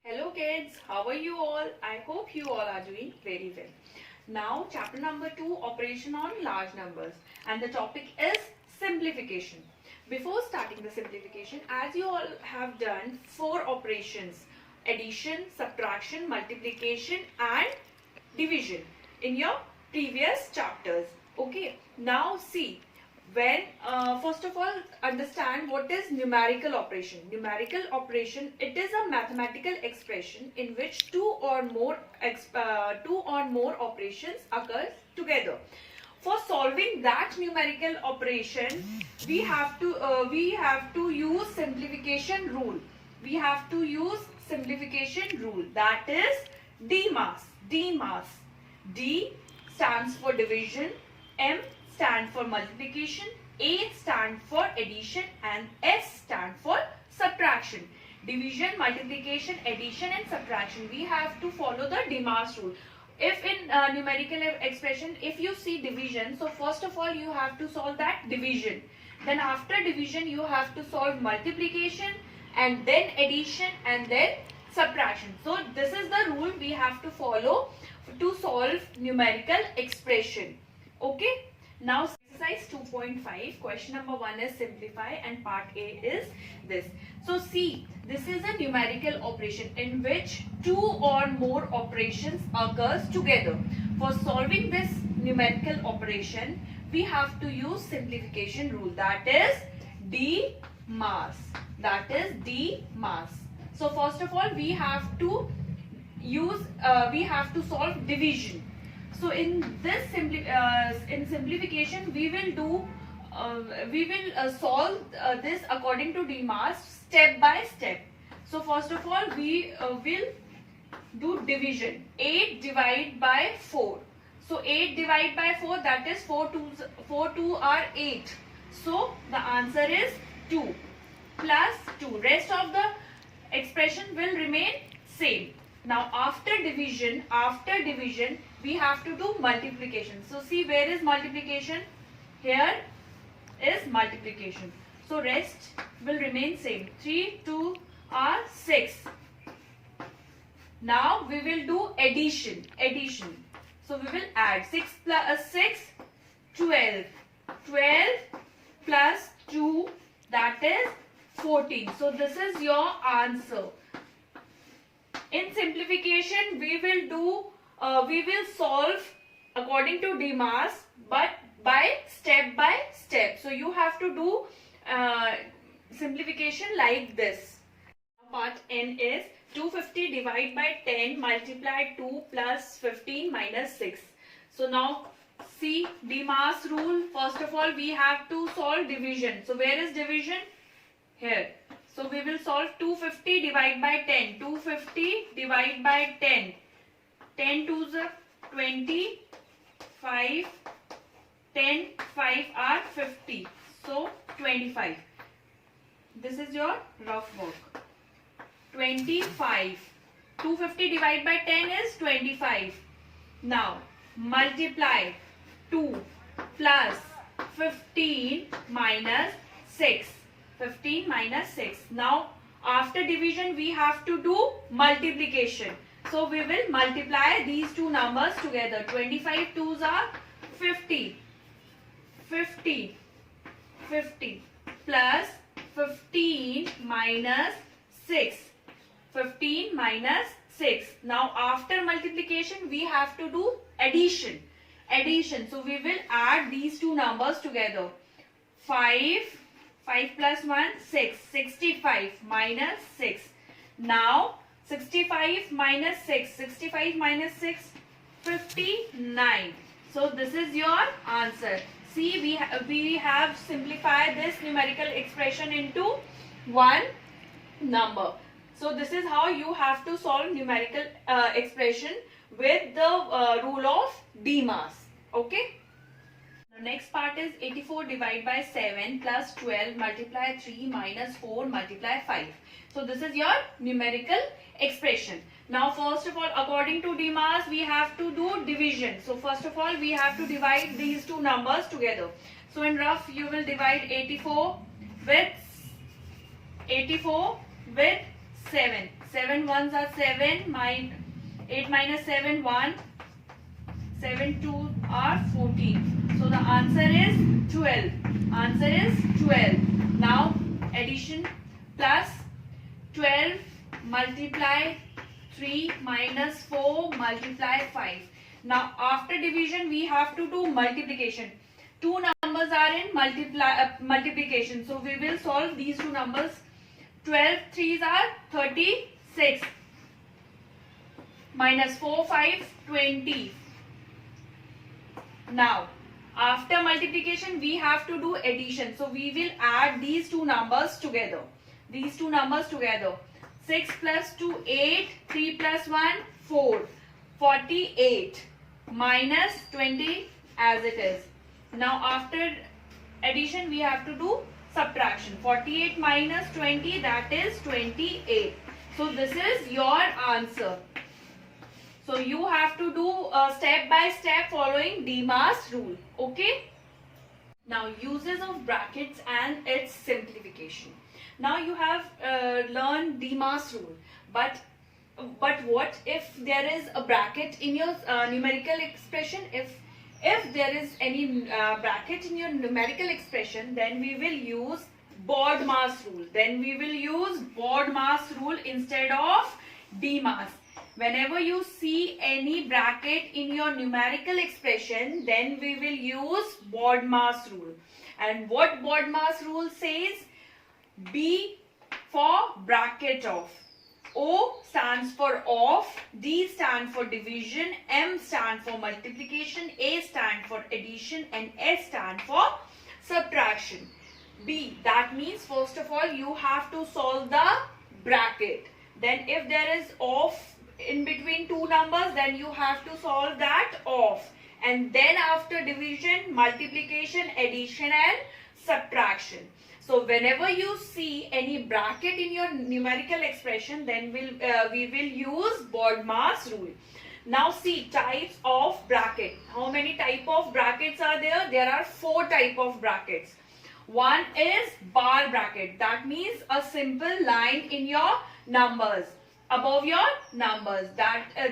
Hello kids, how are you all? I hope you all are doing very well. Now chapter number 2, operation on large numbers, and the topic is simplification. Before starting the simplification, as you all have done 4 operations: addition, subtraction, multiplication and division in your previous chapters. Okay, now see, when first of all understand what is numerical operation. Numerical operation, it is a mathematical expression in which two or more operations occurs together. For solving that numerical operation, we have to use simplification rule. We have to use simplification rule, that is DMAS. DMAS. D stands for division, M stand for multiplication, A stand for addition and S stand for subtraction. Division, multiplication, addition and subtraction, we have to follow the DMAS rule. If in numerical expression, if you see division, so first of all you have to solve that division. Then after division you have to solve multiplication and then addition and then subtraction. So this is the rule we have to follow to solve numerical expression. Okay. Now exercise 2.5, question number 1 is simplify and part A is this. So see, this is a numerical operation in which 2 or more operations occurs together. For solving this numerical operation, we have to use simplification rule, that is DMAS. That is DMAS. So first of all we have to solve division. So in this simplification, we will solve this according to DMAS step by step. So first of all, we will do division. 8 divided by 4. So 8 divided by 4, that is 4 2 are 8. So the answer is 2 plus 2. Rest of the expression will remain same. Now after division, we have to do multiplication. So see, where is multiplication? Here is multiplication. So rest will remain same. 3 2 are 6. Now we will do addition. So we will add 6 plus 6, 12. 12 plus 2, that is 14. So this is your answer. In simplification, we will solve according to DMAS, but by step. So you have to do simplification like this. Part N is 250 divided by 10 multiply 2 plus 15 minus 6. So now see DMAS rule. First of all, we have to solve division. So where is division? Here. So we will solve 250 divided by 10. 250 divided by 10. 10 2s are 20. 5. 10. 5 are 50. So 25. This is your rough work. 25. 250 divided by 10 is 25. Now multiply 2 plus 15 minus 6. 15 minus 6. Now after division we have to do multiplication. So we will multiply these two numbers together. 25 2s are 50. 50 plus 15 minus 6. 15 minus 6. Now after multiplication we have to do addition. So we will add these two numbers together. 5 plus 1, 6. 65 minus 6. Now 65 minus 6. 65 minus 6, 59. So this is your answer. See, we have simplified this numerical expression into one number. So this is how you have to solve numerical expression with the rule of DMAS. Okay. The next part is 84 divided by 7 plus 12 multiply 3 minus 4 multiply 5. So this is your numerical expression. Now first of all, according to DMAS, we have to do division. So first of all, we have to divide these two numbers together. So in rough, you will divide 84 with 7. 7 ones are 7, 8 minus 7, 1, 7 2 are 14. So the answer is 12. Answer is 12. Now addition plus 12 multiply 3 minus 4 multiply 5. Now after division we have to do multiplication. Two numbers are in multiplication. So we will solve these two numbers. 12 3s are 36. Minus 4 5 20. Now after multiplication we have to do addition. So we will add these two numbers together. 6 plus 2 8, 3 plus 1 4, 48 minus 20 as it is. Now after addition we have to do subtraction. 48 minus 20, that is 28. So this is your answer. So you have to do step by step following DMAS rule. Okay. Now uses of brackets and its simplification. Now you have learned DMAS rule, but what if there is a bracket in your numerical expression? If there is any bracket in your numerical expression, then we will use BODMAS rule. Instead of DMAS. Whenever you see any bracket in your numerical expression, then we will use BODMAS rule. And what BODMAS rule says? B for bracket of, O stands for of, D stands for division, M stands for multiplication, A stands for addition, and S stands for subtraction. B, that means first of all you have to solve the bracket. Then if there is of in between two numbers, then you have to solve that of. And then after division, multiplication, addition and subtraction. So whenever you see any bracket in your numerical expression, then we will use BODMAS rule. Now see types of bracket. How many type of brackets are there? There are 4 type of brackets. One is bar bracket. That means a simple line in your numbers, above your numbers.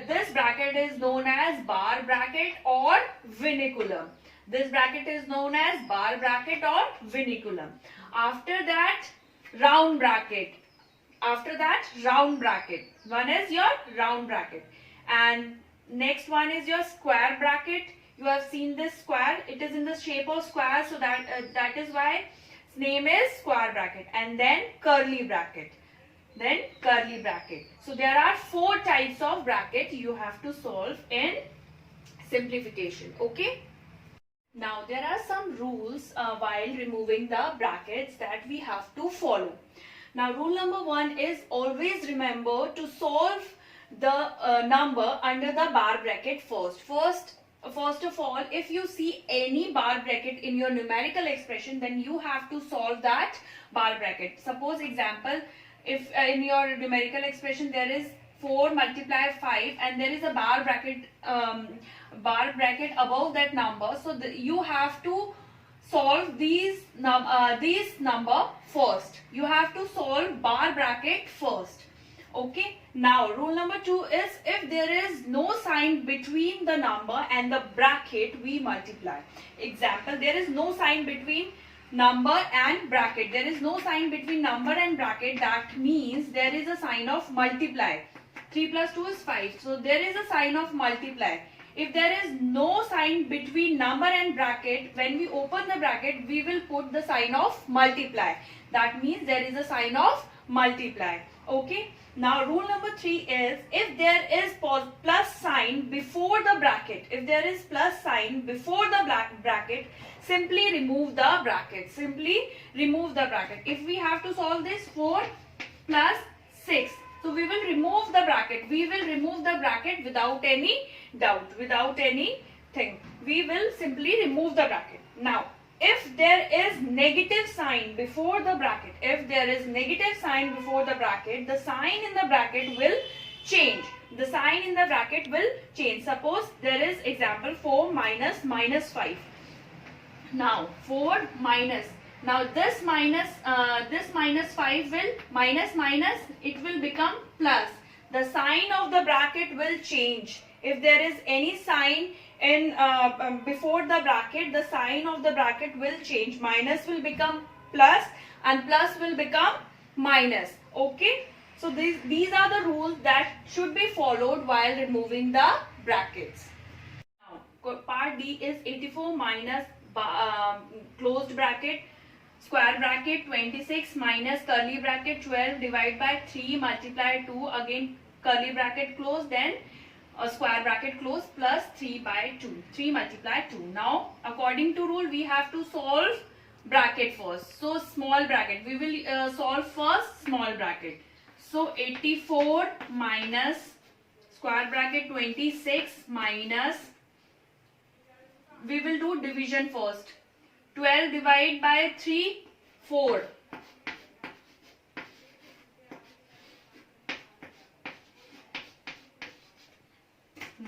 This bracket is known as bar bracket or vernacular. This bracket is known as bar bracket or vernacular. After that, round bracket. One is your round bracket. And next one is your square bracket. You have seen this square. It is in the shape of square. So that is why its name is square bracket. And then curly bracket. So there are 4 types of bracket you have to solve in simplification. Okay. Now there are some rules while removing the brackets that we have to follow. Now rule number 1 is always remember to solve the number under the bar bracket first. First of all, if you see any bar bracket in your numerical expression, then you have to solve that bar bracket. Suppose example, if in your numerical expression there is 4 multiply 5 and there is a bar bracket above that number, so you have to solve these number first. You have to solve bar bracket first. Okay. Now rule number 2 is if there is no sign between the number and the bracket, we multiply. Example, there is no sign between number and bracket. There is no sign between number and bracket. That means there is a sign of multiply. 3 plus 2 is 5. So there is a sign of multiply. If there is no sign between number and bracket, when we open the bracket, we will put the sign of multiply. That means there is a sign of multiply. Okay. Now rule number 3 is if there is plus sign before the bracket, simply remove the bracket. If we have to solve this 4 plus 6, so we will remove the bracket. Without any doubt, without anything. We will simply remove the bracket. Now, if there is negative sign before the bracket, the sign in the bracket will change. Suppose there is example 4 minus 5. Now 4 minus Now this minus 5 will minus, it will become plus. The sign of the bracket will change. If there is any sign in before the bracket, the sign of the bracket will change. Minus will become plus and plus will become minus. Okay. So these are the rules that should be followed while removing the brackets. Now part D is 84 minus closed bracket, square bracket 26 minus curly bracket 12 divided by 3 multiply 2, again curly bracket close, then a square bracket close, plus 3 by 2. 3 multiply 2. Now according to rule we have to solve bracket first. So small bracket, we will solve first small bracket. So 84 minus square bracket 26 minus, we will do division first. 12 divided by 3, 4.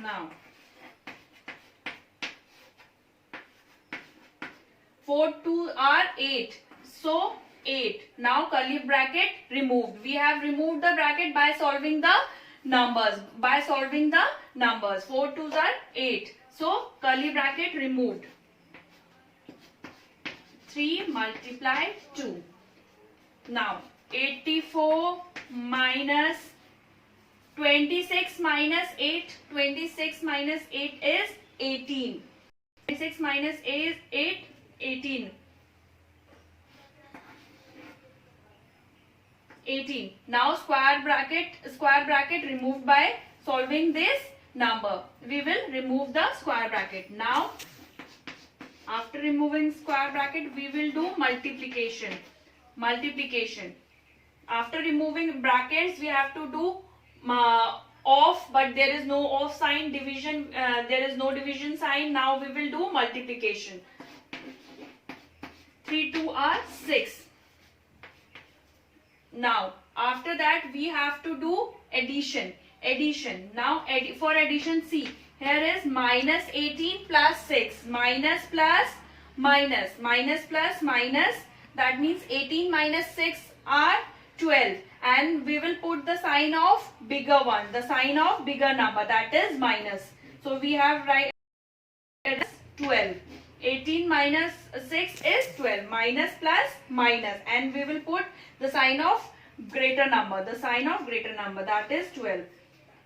Now 4 2 are 8. So 8. Now curly bracket removed. We have removed the bracket by solving the numbers. 4 2s are 8. So curly bracket removed. 3 multiply 2. Now 84 minus 26 minus 8. 26 minus 8 is 18. 26 minus 8 is 8. 18. 18. Now square bracket removed by solving this number. We will remove the square bracket. Now after removing square bracket we will do multiplication. After removing brackets we have to do off, but there is no off sign. Division, there is no division sign. Now we will do multiplication. 3 2 are 6. Now after that we have to do addition. Now for addition, see, here is minus 18 plus 6. Minus plus minus. That means 18 minus 6 are 12. And we will put the sign of bigger one. The sign of bigger number, that is minus. So we have write as 12. 18 minus 6 is 12. Minus plus minus. And we will put the sign of greater number. That is 12.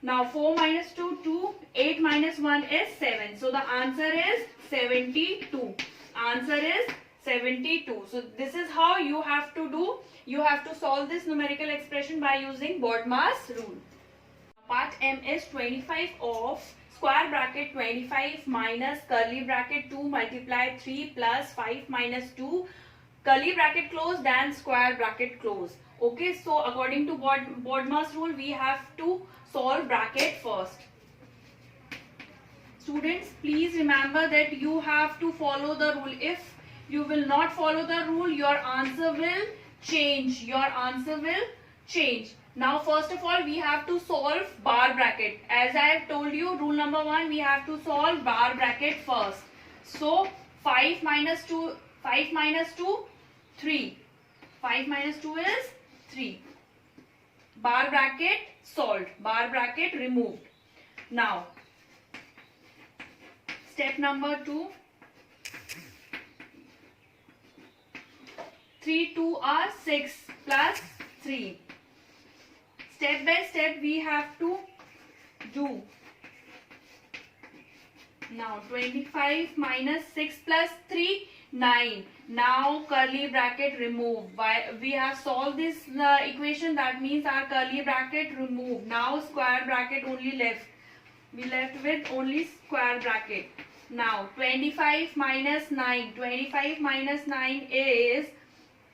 Now 4 minus 2, 2. 8 minus 1 is 7. So the answer is 72. So this is how you have to do. You have to solve this numerical expression by using BODMAS rule. Part M is 25 of square bracket 25 minus curly bracket 2 multiply 3 plus 5 minus 2 curly bracket close, then square bracket close. Okay, so according to BODMAS rule we have to solve bracket first. Students, please remember that you have to follow the rule. If you will not follow the rule, your answer will change. Now first of all we have to solve bar bracket. As I have told you, rule number 1, we have to solve bar bracket first. So 5 minus 2, 3. 5 minus 2 is 3. Bar bracket solved. Bar bracket removed. Now step number 2. 3 2 are 6 plus 3. Step by step we have to do. Now 25 minus 6 plus 3, 9. Now curly bracket remove. We have solved this equation, that means our curly bracket removed. Now square bracket only left. We left with only square bracket. Now 25 minus 9. 25 minus 9 is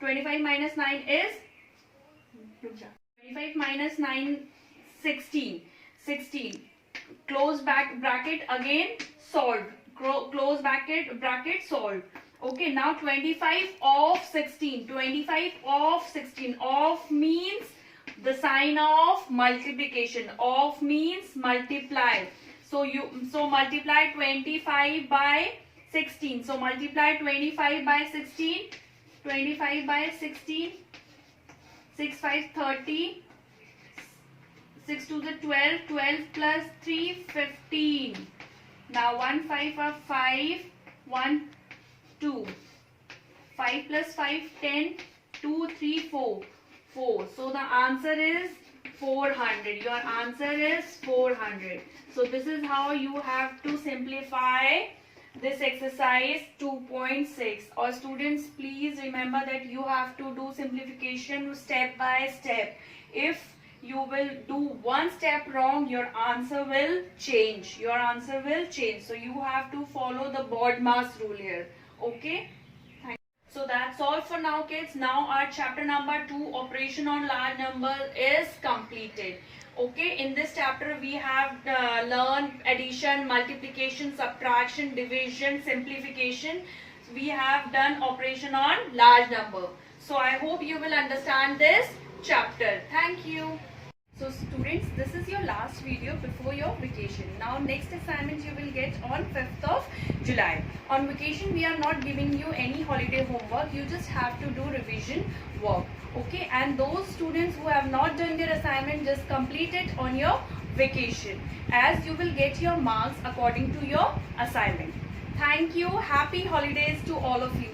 25 minus 9, 16. Close bracket again solved. Close bracket solved. Okay, now 25 of 16. 25 of 16. Of means the sign of multiplication. Of means multiply. So multiply 25 by 16. So multiply 25 by 16. 25 by 16, 6 5 30, 6 to the 12, 12 plus 3 15. Now 1 5 are 5, 1 2, 5 plus 5 10, 2 3 4, 4. So the answer is 400. Your answer is 400. So this is how you have to simplify this exercise 2.6. Or students, please remember that you have to do simplification step by step. If you will do one step wrong, your answer will change. Your answer will change. So you have to follow the BODMAS rule here. Okay? So that's all for now, kids. Now our chapter number 2, operation on large number, is completed. Okay, in this chapter we have learned addition, multiplication, subtraction, division, simplification. We have done operation on large number. So I hope you will understand this chapter. Thank you. So students, this is your last video before your vacation. Now next assignment you will get on 5th of July. On vacation we are not giving you any holiday homework. You just have to do revision work. Okay, and those students who have not done their assignment, just complete it on your vacation, as you will get your marks according to your assignment. Thank you. Happy holidays to all of you.